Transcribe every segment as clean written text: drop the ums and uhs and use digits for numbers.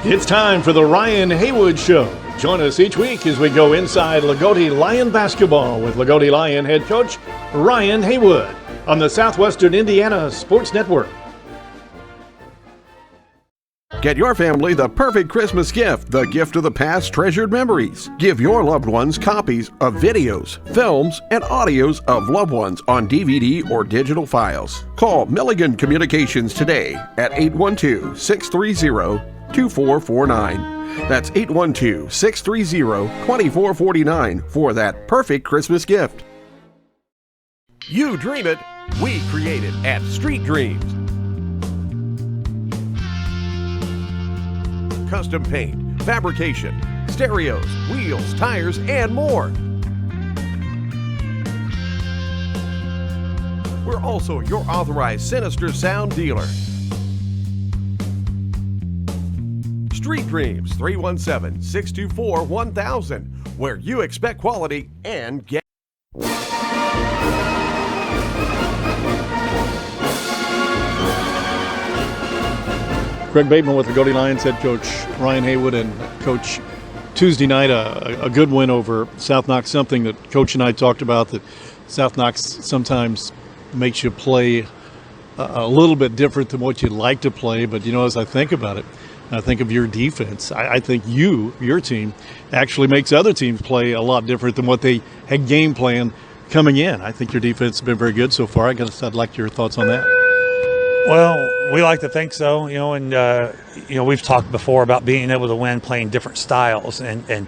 It's time for the Ryan Haywood Show. Join us each week as we go inside Loogootee Lion basketball with Loogootee Lion head coach Ryan Haywood on the Southwestern Indiana Sports Network. Get your family the perfect Christmas gift, the gift of the past treasured memories. Give your loved ones copies of videos, films, and audios of loved ones on DVD or digital files. Call Milligan Communications today at 812-630-2449. That's 812-630-2449 for that perfect Christmas gift. You dream it, we create it at Street Dreams. Custom paint, fabrication, stereos, wheels, tires, and more. We're also your authorized Sinister Sound dealer. Street Dreams, 317-624-1000, where you expect quality and get. Craig Bateman with Loogootee Lions head coach Ryan Haywood, and Coach, Tuesday night a good win over South Knox, something that Coach and I talked about, that South Knox sometimes makes you play a little bit different than what you'd like to play. But, you know, as I think about it, I think of your defense, I think your team, actually makes other teams play a lot different than what they had game planned coming in. I think your defense has been very good so far. I'd like your thoughts on that. Well, we like to think so, and we've talked before about being able to win playing different styles, and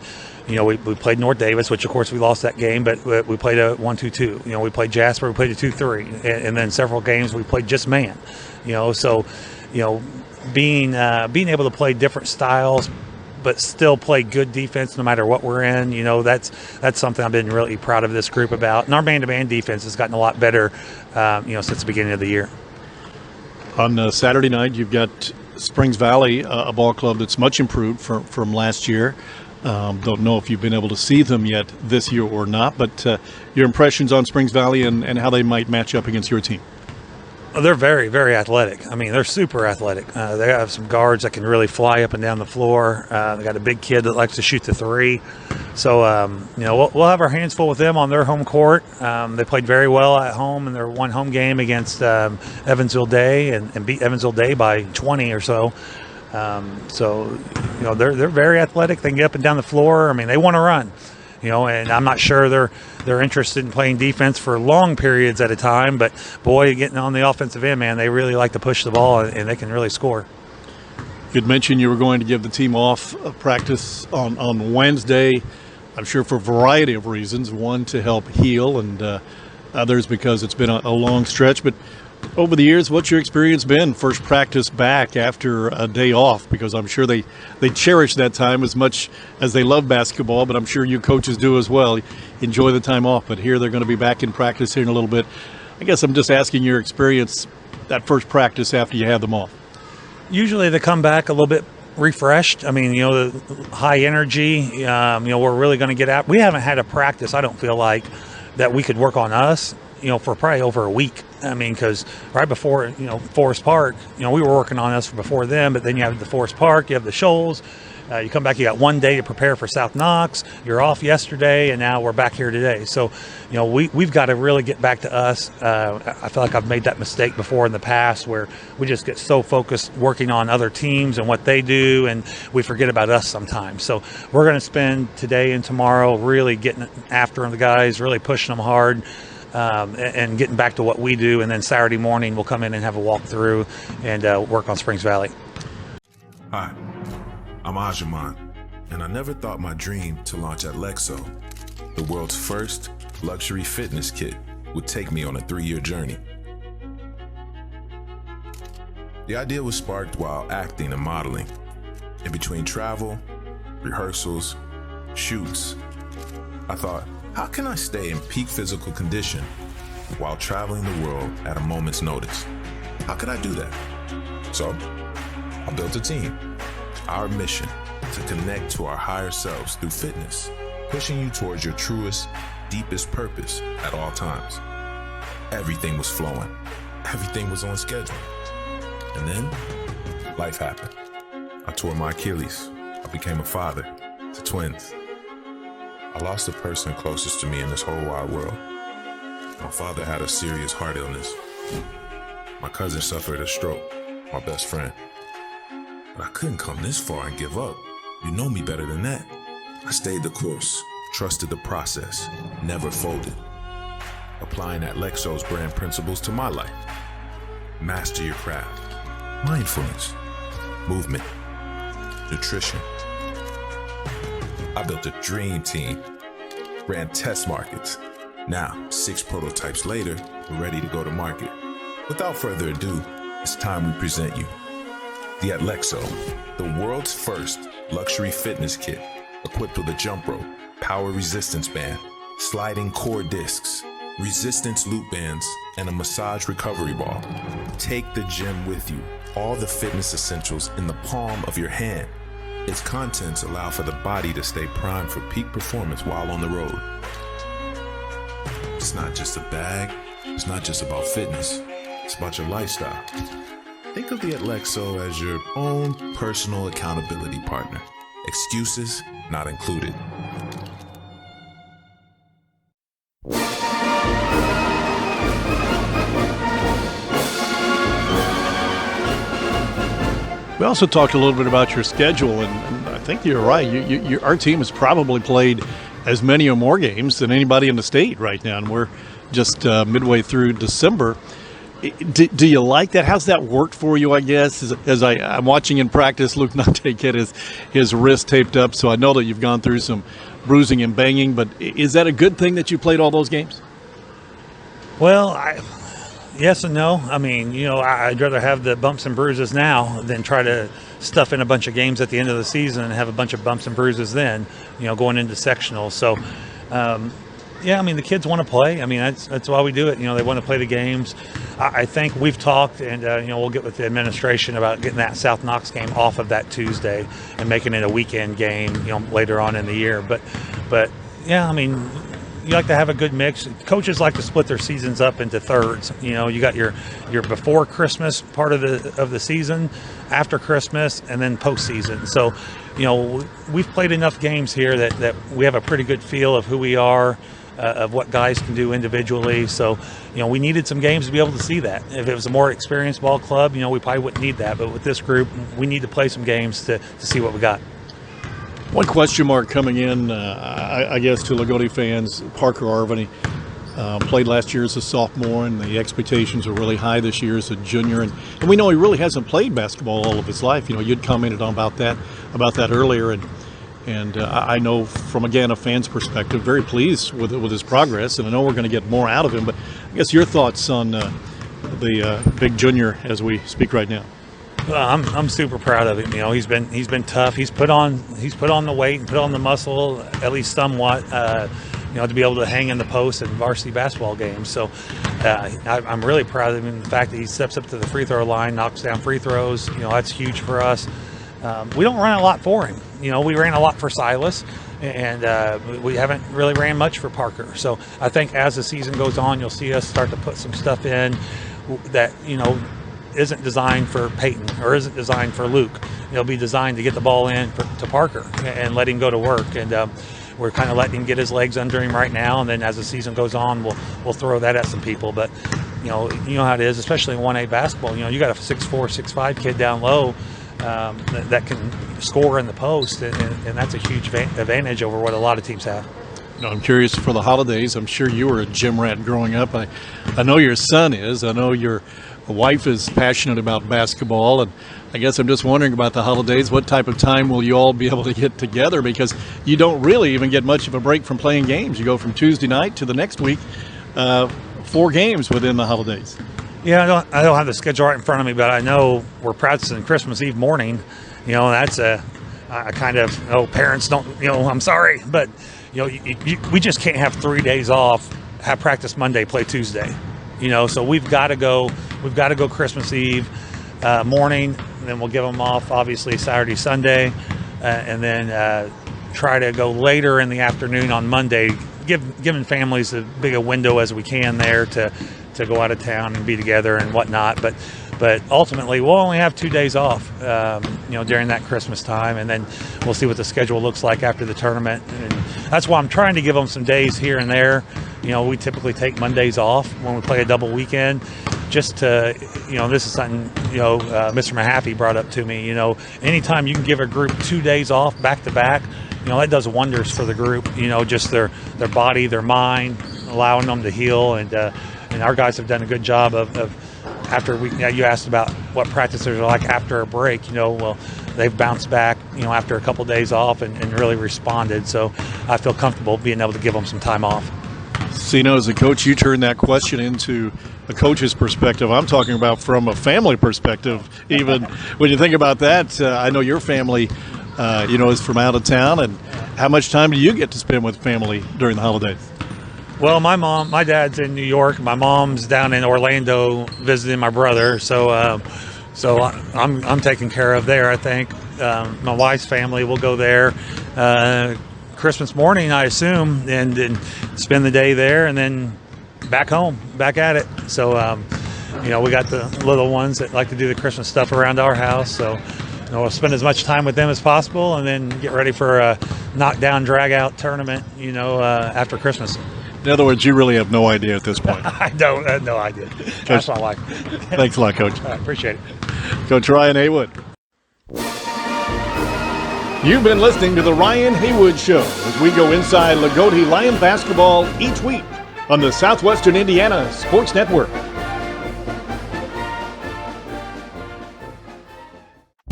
we played North Davis, which of course we lost that game, but we played a 1-2-2. We played Jasper, we played a 2-3, and then several games we played just man. So being able to play different styles, but still play good defense no matter what we're in. That's something I've been really proud of this group about, and our man-to-man defense has gotten a lot better, since the beginning of the year. On Saturday night, you've got Springs Valley, a ball club that's much improved from last year. Don't know if you've been able to see them yet this year or not, but your impressions on Springs Valley and how they might match up against your team. They're very, very athletic. I mean, they're super athletic. They have some guards that can really fly up and down the floor. They got a big kid that likes to shoot the three. So, we'll have our hands full with them on their home court. They played very well at home in their one home game against Evansville Day and beat Evansville Day by 20 or so. They're very athletic. They can get up and down the floor. I mean, they want to run. And I'm not sure they're interested in playing defense for long periods at a time. But, boy, getting on the offensive end, man, they really like to push the ball, and they can really score. You'd mentioned you were going to give the team off practice on Wednesday, I'm sure for a variety of reasons. One, to help heal, and others because it's been a long stretch. But over the years, what's your experience been first practice back after a day off? Because I'm sure they cherish that time as much as they love basketball, but I'm sure you coaches do as well. Enjoy the time off, but here they're going to be back in practice here in a little bit. I guess I'm just asking your experience that first practice after you have them off. Usually they come back a little bit refreshed. I mean, the high energy, we're really going to get out. We haven't had a practice, I don't feel like, that we could work on us, for probably over a week. I mean, because right before, Forest Park, we were working on us before then, but then you have the Forest Park, you have the Shoals. You come back, you got one day to prepare for South Knox. You're off yesterday, and now we're back here today. So, we've got to really get back to us. I feel like I've made that mistake before in the past where we just get so focused working on other teams and what they do, and we forget about us sometimes. So we're going to spend today and tomorrow really getting after the guys, really pushing them hard. And getting back to what we do, and then Saturday morning we'll come in and have a walkthrough and work on Springs Valley. Hi, I'm Ajaman, and I never thought my dream to launch at Lexo, the world's first luxury fitness kit, would take me on a 3-year journey. The idea was sparked while acting and modeling. In between travel, rehearsals, shoots, I thought, how can I stay in peak physical condition while traveling the world at a moment's notice? How could I do that? So, I built a team. Our mission, to connect to our higher selves through fitness, pushing you towards your truest, deepest purpose at all times. Everything was flowing. Everything was on schedule. And then, life happened. I tore my Achilles. I became a father to twins. I lost the person closest to me in this whole wide world. My father had a serious heart illness. My cousin suffered a stroke, my best friend. But I couldn't come this far and give up. You know me better than that. I stayed the course, trusted the process, never folded. Applying Atlexo's brand principles to my life. Master your craft, mindfulness, movement, nutrition. I built a dream team, ran test markets. Now, 6 prototypes later, we're ready to go to market. Without further ado, it's time we present you the Atlexo, the world's first luxury fitness kit, equipped with a jump rope, power resistance band, sliding core discs, resistance loop bands, and a massage recovery ball. Take the gym with you, all the fitness essentials in the palm of your hand. Its contents allow for the body to stay primed for peak performance while on the road. It's not just a bag, it's not just about fitness, it's about your lifestyle. Think of the Atlexo as your own personal accountability partner. Excuses not included. We also talked a little bit about your schedule, and I think you're right. Our team has probably played as many or more games than anybody in the state right now, and we're just midway through December. Do you like that? How's that worked for you, I guess? As I'm watching in practice, Luke Nante get his wrist taped up, so I know that you've gone through some bruising and banging, but is that a good thing that you played all those games? Well, yes and no. I mean, I'd rather have the bumps and bruises now than try to stuff in a bunch of games at the end of the season and have a bunch of bumps and bruises then, going into sectionals. So, yeah, I mean, the kids want to play. I mean, that's why we do it. They want to play the games. I think we've talked, and, we'll get with the administration about getting that South Knox game off of that Tuesday and making it a weekend game, later on in the year. But yeah, I mean, you like to have a good mix. Coaches like to split their seasons up into thirds. You got your before Christmas part of the season, after Christmas, and then postseason. So, we've played enough games here that we have a pretty good feel of who we are, of what guys can do individually. So, we needed some games to be able to see that. If it was a more experienced ball club, we probably wouldn't need that. But with this group, we need to play some games to see what we got. One question mark coming in, I guess, to Loogootee fans, Parker Arvany played last year as a sophomore, and the expectations are really high this year as a junior. And we know he really hasn't played basketball all of his life. You'd commented on about that earlier. And I know from, again, a fan's perspective, very pleased with his progress. And I know we're going to get more out of him. But I guess your thoughts on the big junior as we speak right now. Well, I'm super proud of him. He's been tough. He's put on the weight and put on the muscle, at least somewhat, to be able to hang in the post in varsity basketball games. So I'm really proud of him. The fact that he steps up to the free throw line, knocks down free throws, that's huge for us. We don't run a lot for him. We ran a lot for Silas, and we haven't really ran much for Parker. So I think as the season goes on, you'll see us start to put some stuff in that, isn't designed for Peyton or isn't designed for Luke. It'll be designed to get the ball in to Parker and let him go to work. And we're kind of letting him get his legs under him right now. And then as the season goes on, we'll throw that at some people. But you know how it is, especially in 1A basketball. You got a 6'4", 6'5" kid down low that can score in the post, and that's a huge advantage over what a lot of teams have. I'm curious for the holidays. I'm sure you were a gym rat growing up. I know your son is. I know your wife is passionate about basketball, and I guess I'm just wondering about the holidays. What type of time will you all be able to get together? Because you don't really even get much of a break from playing games. You go from Tuesday night to the next week, 4 games within the holidays. Yeah, I don't have the schedule right in front of me, but I know we're practicing Christmas Eve morning. That's I kind of, parents don't, I'm sorry, but we just can't have 3 days off, have practice Monday, play Tuesday. So we've got to go Christmas Eve morning, and then we'll give them off obviously Saturday, Sunday, and then try to go later in the afternoon on Monday, giving families as big a window as we can there to go out of town and be together and whatnot. But But ultimately, we'll only have 2 days off, during that Christmas time, and then we'll see what the schedule looks like after the tournament. And that's why I'm trying to give them some days here and there. We typically take Mondays off when we play a double weekend, just to, this is something, Mr. Mahaffey brought up to me. Anytime you can give a group 2 days off back to back, that does wonders for the group. Just their body, their mind, allowing them to heal, and our guys have done a good job of after you asked about what practices are like after a break. Well, they've bounced back, after a couple days off and really responded. So I feel comfortable being able to give them some time off. So, as a coach, you turn that question into a coach's perspective. I'm talking about from a family perspective. Even when you think about that, I know your family, is from out of town. And how much time do you get to spend with family during the holidays? Well, my dad's in New York. My mom's down in Orlando visiting my brother. So I'm taken care of there, I think. My wife's family will go there Christmas morning, I assume, and spend the day there, and then back home, back at it. So, we got the little ones that like to do the Christmas stuff around our house. So, we'll spend as much time with them as possible, and then get ready for a knockdown, drag-out tournament, after Christmas. In other words, you really have no idea at this point. I have no idea. That's my life. Thanks a lot, Coach. I appreciate it. Coach Ryan Haywood. You've been listening to The Ryan Haywood Show as we go inside Loogootee Lion basketball each week on the Southwestern Indiana Sports Network.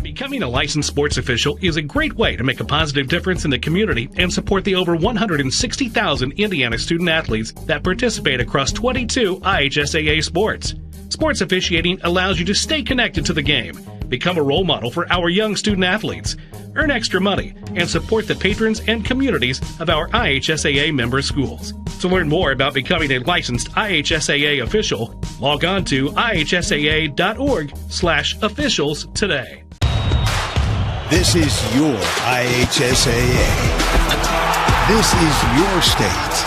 Becoming a licensed sports official is a great way to make a positive difference in the community and support the over 160,000 Indiana student athletes that participate across 22 IHSAA sports. Sports officiating allows you to stay connected to the game, become a role model for our young student athletes, earn extra money, and support the patrons and communities of our IHSAA member schools. To learn more about becoming a licensed IHSAA official, log on to ihsaa.org/officials today. This is your IHSAA. This is your state.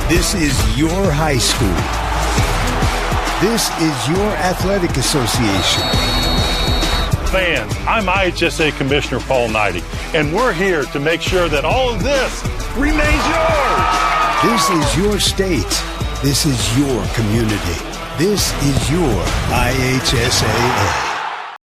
This is your high school. This is your athletic association. Fans, I'm IHSA Commissioner Paul Knighty, and we're here to make sure that all of this remains yours. This is your state. This is your community. This is your IHSAA.